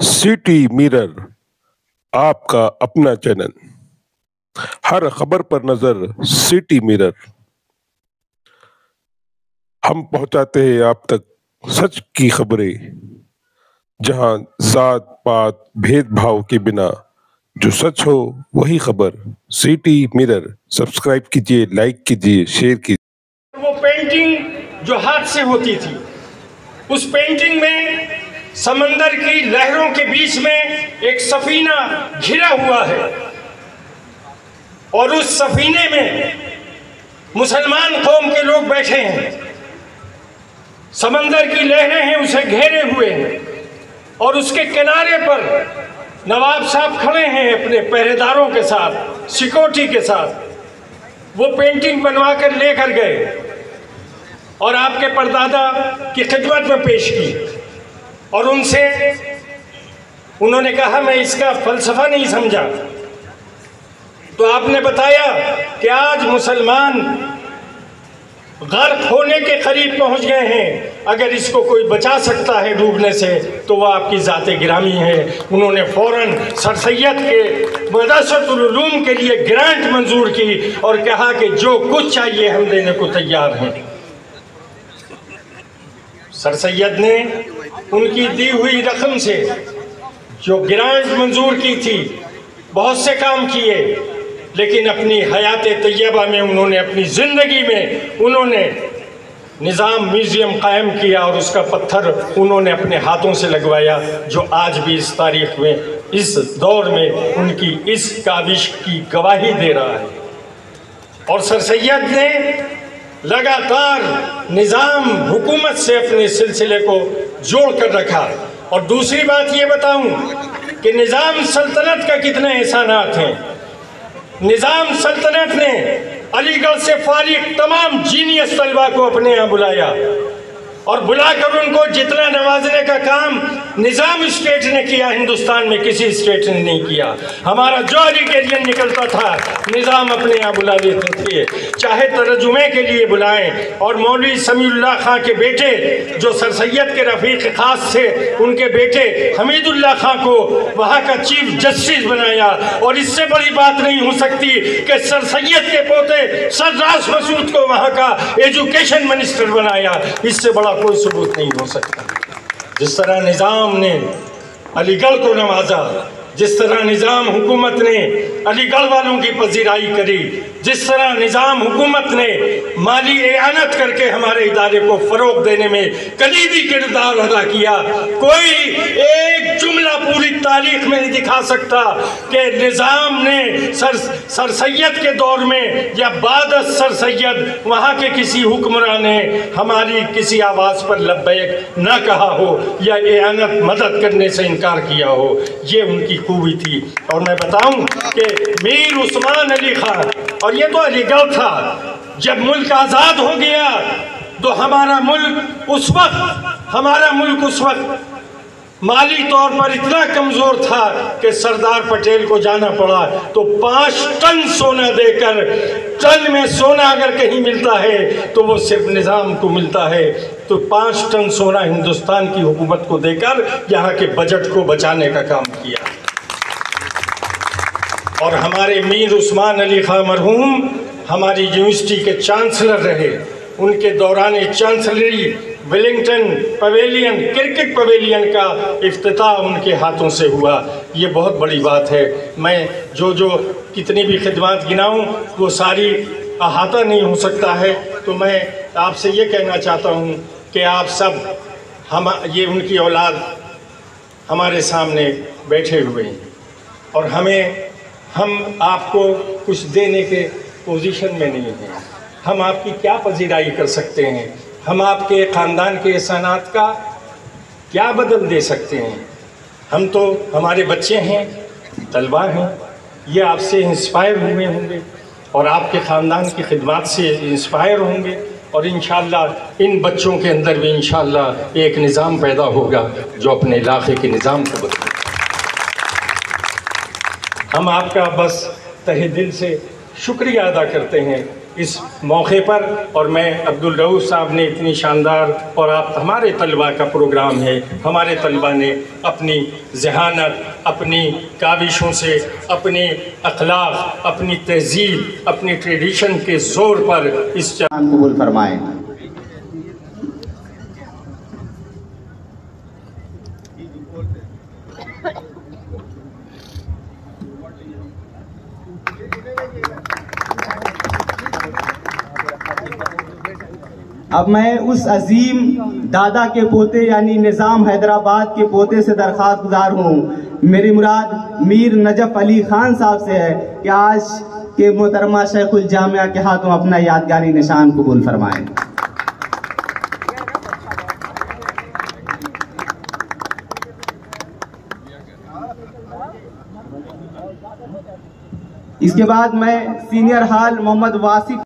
City mirror आपका अपना channel, हर खबर पर नजर सिटी मिरर। हम पहुंचाते हैं आप तक सच की खबरें, जहां जात पात भेदभाव के बिना जो सच हो वही खबर। सिटी मिरर सब्सक्राइब कीजिए, लाइक कीजिए, शेयर कीजिए। वो पेंटिंग जो हाथ से होती थी, उस पेंटिंग में समंदर की लहरों के बीच में एक सफीना घिरा हुआ है और उस सफीने में मुसलमान कौम के लोग बैठे हैं। समंदर की लहरें हैं उसे घेरे हुए हैं और उसके किनारे पर नवाब साहब खड़े हैं अपने पहरेदारों के साथ, सिक्योरिटी के साथ। वो पेंटिंग बनवा कर लेकर गए और आपके परदादा की खिदमत में पेश की और उनसे उन्होंने कहा मैं इसका फलसफा नहीं समझा। तो आपने बताया कि आज मुसलमान गर्क होने के करीब पहुंच गए हैं, अगर इसको कोई बचा सकता है डूबने से तो वह आपकी ज़ाते गिरामी है। उन्होंने फ़ौरन सर सैयद के मदरसतुल उलूम के लिए ग्रांट मंजूर की और कहा कि जो कुछ चाहिए हम देने को तैयार हैं। सर सैयद ने उनकी दी हुई रकम से जो ग्रांट मंजूर की थी बहुत से काम किए, लेकिन अपनी हयात तैयबा में उन्होंने, अपनी ज़िंदगी में उन्होंने निज़ाम म्यूज़ियम कायम किया और उसका पत्थर उन्होंने अपने हाथों से लगवाया, जो आज भी इस तारीख में, इस दौर में उनकी इस काविश की गवाही दे रहा है। और सर सैयद ने लगातार निज़ाम हुकूमत से अपने सिलसिले को जोड़ कर रखा। और दूसरी बात ये बताऊं कि निज़ाम सल्तनत का कितने एहसानात हैं। निज़ाम सल्तनत ने अलीगढ़ से फारिग तमाम जीनियस तलबा को अपने यहाँ बुलाया और बुलाकर उनको जितना नवाजने का काम निज़ाम स्टेट ने किया, हिंदुस्तान में किसी स्टेट ने नहीं किया। हमारा जो अलीगढ़ियन निकलता था निज़ाम अपने यहाँ बुला लेते थे, चाहे तर्जुमे के लिए बुलाएं। और मौलवी समीउल्लाह खां के बेटे जो सर सैयद के रफ़ीक ख़ास थे, उनके बेटे हमीदुल्लाह खां को वहाँ का चीफ जस्टिस बनाया। और इससे बड़ी बात नहीं हो सकती कि सर सैयद के पोते सरराज मसूद को वहाँ का एजुकेशन मिनिस्टर बनाया। इससे बड़ा कोई सबूत नहीं हो सकता। जिस तरह निज़ाम ने अलीगढ़ को नवाजा, जिस तरह निज़ाम हुकूमत ने अलीगढ़ वालों की पजीराई करी, जिस तरह निज़ाम हुकूमत ने माली एआनत करके हमारे इदारे को फ़रोग देने में कलीदी किरदार अदा किया, कोई एक जुमला पूरी तारीख में नहीं दिखा सकता कि निज़ाम ने सर सैयद के दौर में या बाद सर सैयद वहाँ के किसी हुक्मरान ने हमारी किसी आवाज़ पर लब्बैक ना कहा हो या एआनत मदद करने से इनकार किया हो। ये उनकी खूबी थी। और मैं बताऊं कि मीर उस्मान अली खान, और ये तो अलीगढ़ था, जब मुल्क आज़ाद हो गया तो हमारा मुल्क उस वक्त माली तौर पर इतना कमज़ोर था कि सरदार पटेल को जाना पड़ा तो 5 टन सोना देकर, टन में सोना अगर कहीं मिलता है तो वो सिर्फ निज़ाम को मिलता है, तो 5 टन सोना हिंदुस्तान की हुकूमत को देकर यहाँ के बजट को बचाने का काम किया। और हमारे मीर उस्मान अली खां मरहूम हमारी यूनिवर्सिटी के चांसलर रहे। उनके दौरान chancellery Wellington pavilion, cricket pavilion का इफ्तिताह उनके हाथों से हुआ। ये बहुत बड़ी बात है। मैं जो कितनी भी खिदमत गिनाऊं वो सारी अहाता नहीं हो सकता है। तो मैं आपसे ये कहना चाहता हूं कि आप सब, ये उनकी औलाद हमारे सामने बैठे हुए हैं और हम आपको कुछ देने के पोजीशन में नहीं हैं। हम आपकी क्या पजीराई कर सकते हैं? हम आपके ख़ानदान के एहसानात का क्या बदल दे सकते हैं? हम तो, हमारे बच्चे हैं, तलबा हैं, ये आपसे इंस्पायर हुए होंगे और आपके ख़ानदान की खिदमत से इंस्पायर होंगे और इंशाअल्लाह इन बच्चों के अंदर भी इंशाअल्लाह एक निज़ाम पैदा होगा जो अपने इलाक़े के निज़ाम को बदले। हम आपका बस तहे दिल से शुक्रिया अदा करते हैं इस मौके पर। और मैं अब्दुल रऊफ़ साहब ने इतनी शानदार, और आप हमारे तलबा का प्रोग्राम है, हमारे तलबा ने अपनी ज़हानत, अपनी काविशों से, अपने अखलाक, अपनी तहज़ीब, अपनी ट्रेडिशन के ज़ोर पर इस कबूल फरमाएं। अब मैं उस अजीम दादा के पोते यानी निज़ाम हैदराबाद के पोते से दरख्वास्त गुजार हूँ, मेरी मुराद मीर नजफ अली खान साहब से है कि आज के मोहतरमा शेखुल जामिया के हाथों अपना यादगारी निशान कबूल फरमाएं। इसके बाद मैं सीनियर हाल मोहम्मद वासिफ